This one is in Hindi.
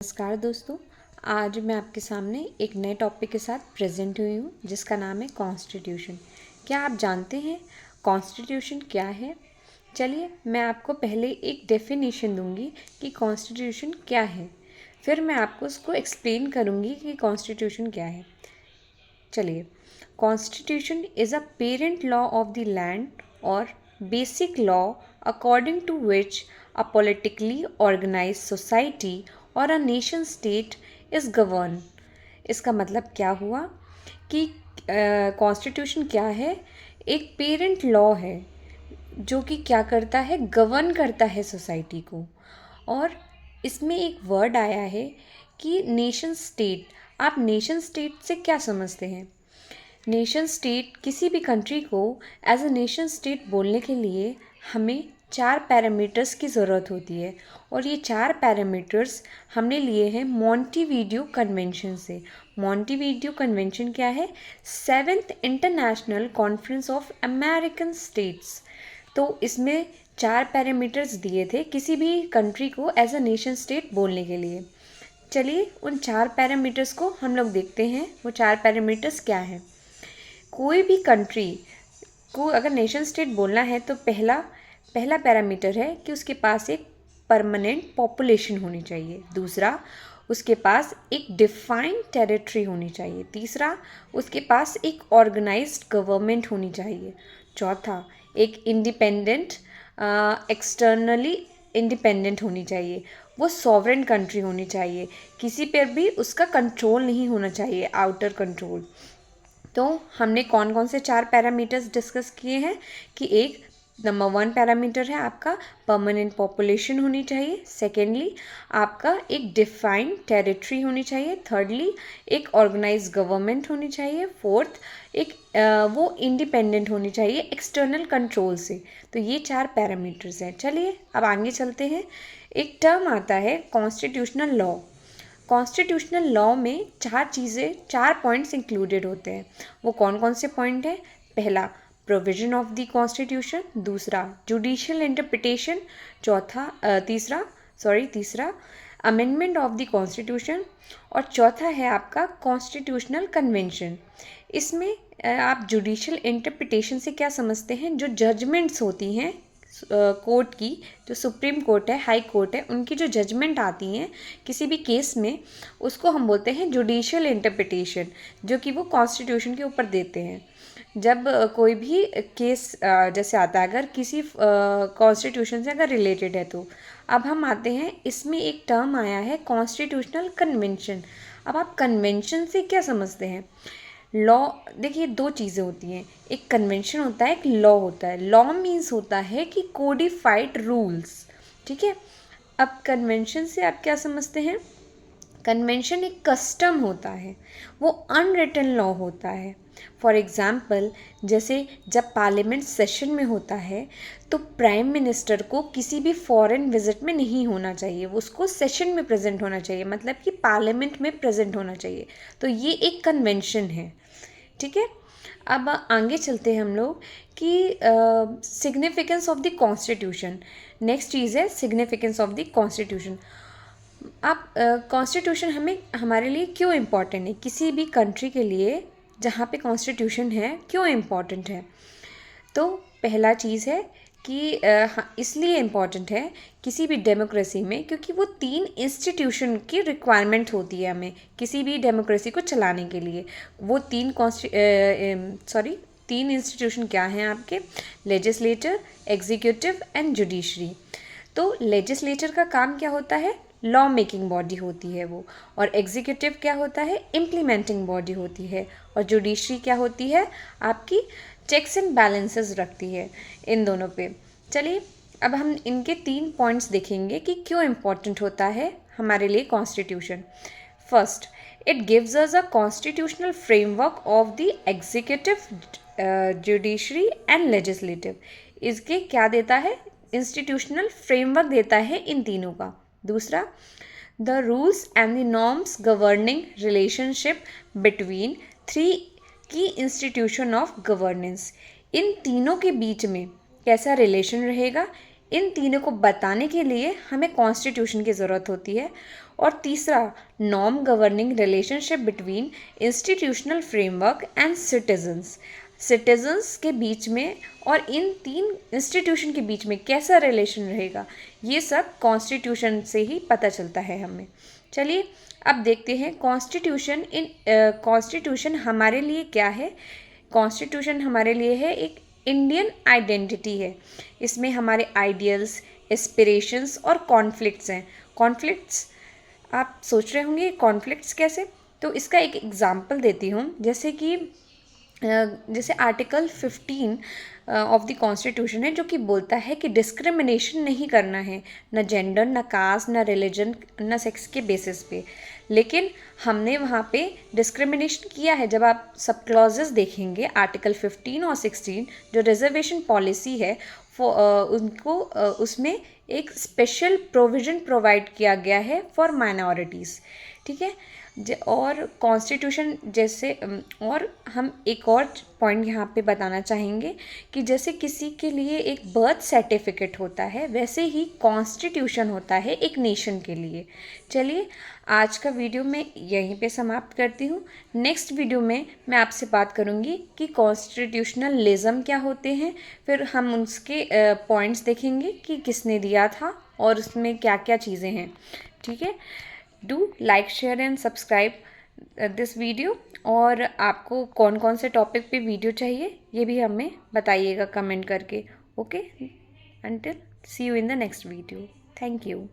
नमस्कार दोस्तों। आज मैं आपके सामने एक नए टॉपिक के साथ प्रेजेंट हुई हूँ जिसका नाम है कॉन्स्टिट्यूशन। क्या आप जानते हैं कॉन्स्टिट्यूशन क्या है? चलिए मैं आपको पहले एक डेफिनेशन दूंगी कि कॉन्स्टिट्यूशन क्या है, फिर मैं आपको उसको एक्सप्लेन करूँगी कि कॉन्स्टिट्यूशन क्या है। चलिए, constitution is a parent law of the land और basic law according to which a politically organized society or a nation state is governed। इसका मतलब क्या हुआ कि कॉन्स्टिट्यूशन क्या है? एक पेरेंट लॉ है जो कि क्या करता है, गवर्न करता है सोसाइटी को। और इसमें एक वर्ड आया है कि नेशन स्टेट। आप नेशन स्टेट से क्या समझते हैं? नेशन स्टेट, किसी भी कंट्री को एज अ नेशन स्टेट बोलने के लिए हमें 4 पैरामीटर्स की ज़रूरत होती है और ये 4 पैरामीटर्स हमने लिए हैं मॉन्टेविडियो कन्वेंशन से। मॉन्टेविडियो कन्वेंशन क्या है? 7th international conference of American states. तो इसमें 4 पैरामीटर्स दिए थे किसी भी कंट्री को एज अ नेशन स्टेट बोलने के लिए। चलिए उन 4 पैरामीटर्स को हम लोग देखते हैं। वो 4 पैरामीटर्स क्या हैं? कोई भी कंट्री को अगर नेशन स्टेट बोलना है तो पहला पैरामीटर है कि उसके पास एक परमानेंट पॉपुलेशन होनी चाहिए। दूसरा, उसके पास एक डिफाइंड टेरिटरी होनी चाहिए। तीसरा, उसके पास एक ऑर्गेनाइज्ड गवर्नमेंट होनी चाहिए। चौथा, एक इंडिपेंडेंट, एक्सटर्नली इंडिपेंडेंट होनी चाहिए। वो सॉवरेन कंट्री होनी चाहिए, किसी पर भी उसका कंट्रोल नहीं होना चाहिए, आउटर कंट्रोल। तो हमने कौन कौन से 4 पैरामीटर्स डिस्कस किए हैं कि एक नंबर 1 पैरामीटर है आपका परमानेंट पॉपुलेशन होनी चाहिए। सेकेंडली, आपका एक डिफाइंड टेरिटरी होनी चाहिए। थर्डली, एक ऑर्गेनाइज्ड गवर्नमेंट होनी चाहिए। फोर्थ, एक वो इंडिपेंडेंट होनी चाहिए एक्सटर्नल कंट्रोल से। तो ये 4 पैरामीटर्स हैं। चलिए अब आगे चलते हैं। एक टर्म आता है कॉन्स्टिट्यूशनल लॉ। कॉन्स्टिट्यूशनल लॉ में 4 पॉइंट्स इंक्लूडेड होते हैं। वो कौन कौन से पॉइंट हैं? पहला, प्रोविजन ऑफ द कॉन्स्टिट्यूशन। दूसरा, जुडिशियल इंटरप्रिटेशन। तीसरा अमेंडमेंट ऑफ द कॉन्स्टिट्यूशन। और चौथा है आपका कॉन्स्टिट्यूशनल कन्वेंशन। इसमें आप जुडिशियल इंटरप्रिटेशन से क्या समझते हैं? जो जजमेंट्स होती हैं कोर्ट की, जो सुप्रीम कोर्ट है, हाई कोर्ट है, उनकी जो जजमेंट आती हैं किसी भी केस में, उसको हम बोलते हैं जुडिशियल इंटरप्रिटेशन, जो कि वो कॉन्स्टिट्यूशन के ऊपर देते हैं। जब कोई भी केस जैसे आता है, अगर किसी कॉन्स्टिट्यूशन से अगर रिलेटेड है तो। अब हम आते हैं, इसमें एक टर्म आया है कॉन्स्टिट्यूशनल कन्वेंशन। अब आप कन्वेंशन से क्या समझते हैं? लॉ, देखिए 2 चीज़ें होती हैं, एक कन्वेंशन होता है, एक लॉ होता है। लॉ मीन्स होता है कि कोडिफाइड रूल्स, ठीक है। अब कन्वेंशन से आप क्या समझते हैं? कन्वेंशन एक कस्टम होता है, वो अनरिटन लॉ होता है। फॉर एग्ज़ाम्पल, जैसे जब पार्लियामेंट सेशन में होता है तो प्राइम मिनिस्टर को किसी भी फॉरेन विजिट में नहीं होना चाहिए, वो उसको सेशन में प्रेजेंट होना चाहिए, मतलब कि पार्लियामेंट में प्रेजेंट होना चाहिए। तो ये एक कन्वेंशन है, ठीक है। अब आगे चलते हैं हम लोग कि significance of the constitution. Next चीज़ है सिग्निफिकेंस ऑफ द कॉन्स्टिट्यूशन। आप कॉन्स्टिट्यूशन हमारे लिए क्यों इम्पॉर्टेंट है? किसी भी कंट्री के लिए जहाँ पे कॉन्स्टिट्यूशन है क्यों इम्पॉर्टेंट है? तो पहला चीज़ है कि हाँ, इसलिए इम्पॉर्टेंट है किसी भी डेमोक्रेसी में, क्योंकि वो 3 इंस्टीट्यूशन की रिक्वायरमेंट होती है हमें किसी भी डेमोक्रेसी को चलाने के लिए। वो 3 इंस्टीट्यूशन क्या हैं आपके? Legislator, executive and judiciary. तो लेजिस्लेचर का काम क्या होता है? लॉ मेकिंग बॉडी होती है वो। और एग्जीक्यूटिव क्या होता है? इम्प्लीमेंटिंग बॉडी होती है। और जुडिशरी क्या होती है? आपकी चेक्स एंड बैलेंसेस रखती है इन दोनों पे। चलिए अब हम इनके 3 पॉइंट्स देखेंगे कि क्यों इम्पोर्टेंट होता है हमारे लिए constitution. First, it gives us a constitutional framework of the executive, judiciary and legislative. इसके क्या देता है? इंस्टीट्यूशनल फ्रेमवर्क देता है इन तीनों का। दूसरा, the rules and the norms governing relationship between 3 की इंस्टीट्यूशन ऑफ गवर्नेंस। इन तीनों के बीच में कैसा रिलेशन रहेगा? इन तीनों को बताने के लिए हमें कॉन्स्टिट्यूशन की ज़रूरत होती है। और तीसरा, norm governing relationship between institutional framework and citizens के बीच में और इन तीन इंस्टीट्यूशन के बीच में कैसा रिलेशन रहेगा, ये सब कॉन्स्टिट्यूशन से ही पता चलता है हमें। चलिए अब देखते हैं कॉन्स्टिट्यूशन हमारे लिए क्या है। कॉन्स्टिट्यूशन हमारे लिए है एक इंडियन आइडेंटिटी है। इसमें हमारे आइडियल्स, एस्पिरेशंस और कॉन्फ्लिक्ट्स हैं। कॉन्फ्लिक्ट्स, आप सोच रहे होंगे कॉन्फ्लिक्ट्स कैसे, तो इसका एक एग्जांपल देती हूँ। जैसे आर्टिकल 15 ऑफ द कॉन्स्टिट्यूशन है, जो कि बोलता है कि डिस्क्रिमिनेशन नहीं करना है, न जेंडर, न कास्ट, न रिलीजन, न सेक्स के बेसिस पे। लेकिन हमने वहाँ पे डिस्क्रिमिनेशन किया है। जब आप सब क्लॉजेस देखेंगे आर्टिकल 15 और 16, जो रिजर्वेशन पॉलिसी है, उसमें एक स्पेशल प्रोविज़न प्रोवाइड किया गया है फॉर माइनॉरिटीज़। ठीक है। और कॉन्स्टिट्यूशन जैसे और हम एक और पॉइंट यहाँ पे बताना चाहेंगे कि जैसे किसी के लिए एक बर्थ सर्टिफिकेट होता है, वैसे ही कॉन्स्टिट्यूशन होता है एक नेशन के लिए। चलिए आज का वीडियो मैं यहीं पे समाप्त करती हूँ। नेक्स्ट वीडियो में मैं आपसे बात करूँगी कि कॉन्स्टिट्यूशनलिज्म क्या होते हैं, फिर हम उसके पॉइंट्स देखेंगे कि किसने दिया था और उसमें क्या क्या चीज़ें हैं। ठीक है। Do like, share and subscribe this video. और आपको कौन कौन से टॉपिक पे वीडियो चाहिए ये भी हमें बताइएगा कमेंट करके। Okay, until see you in the next video. Thank you.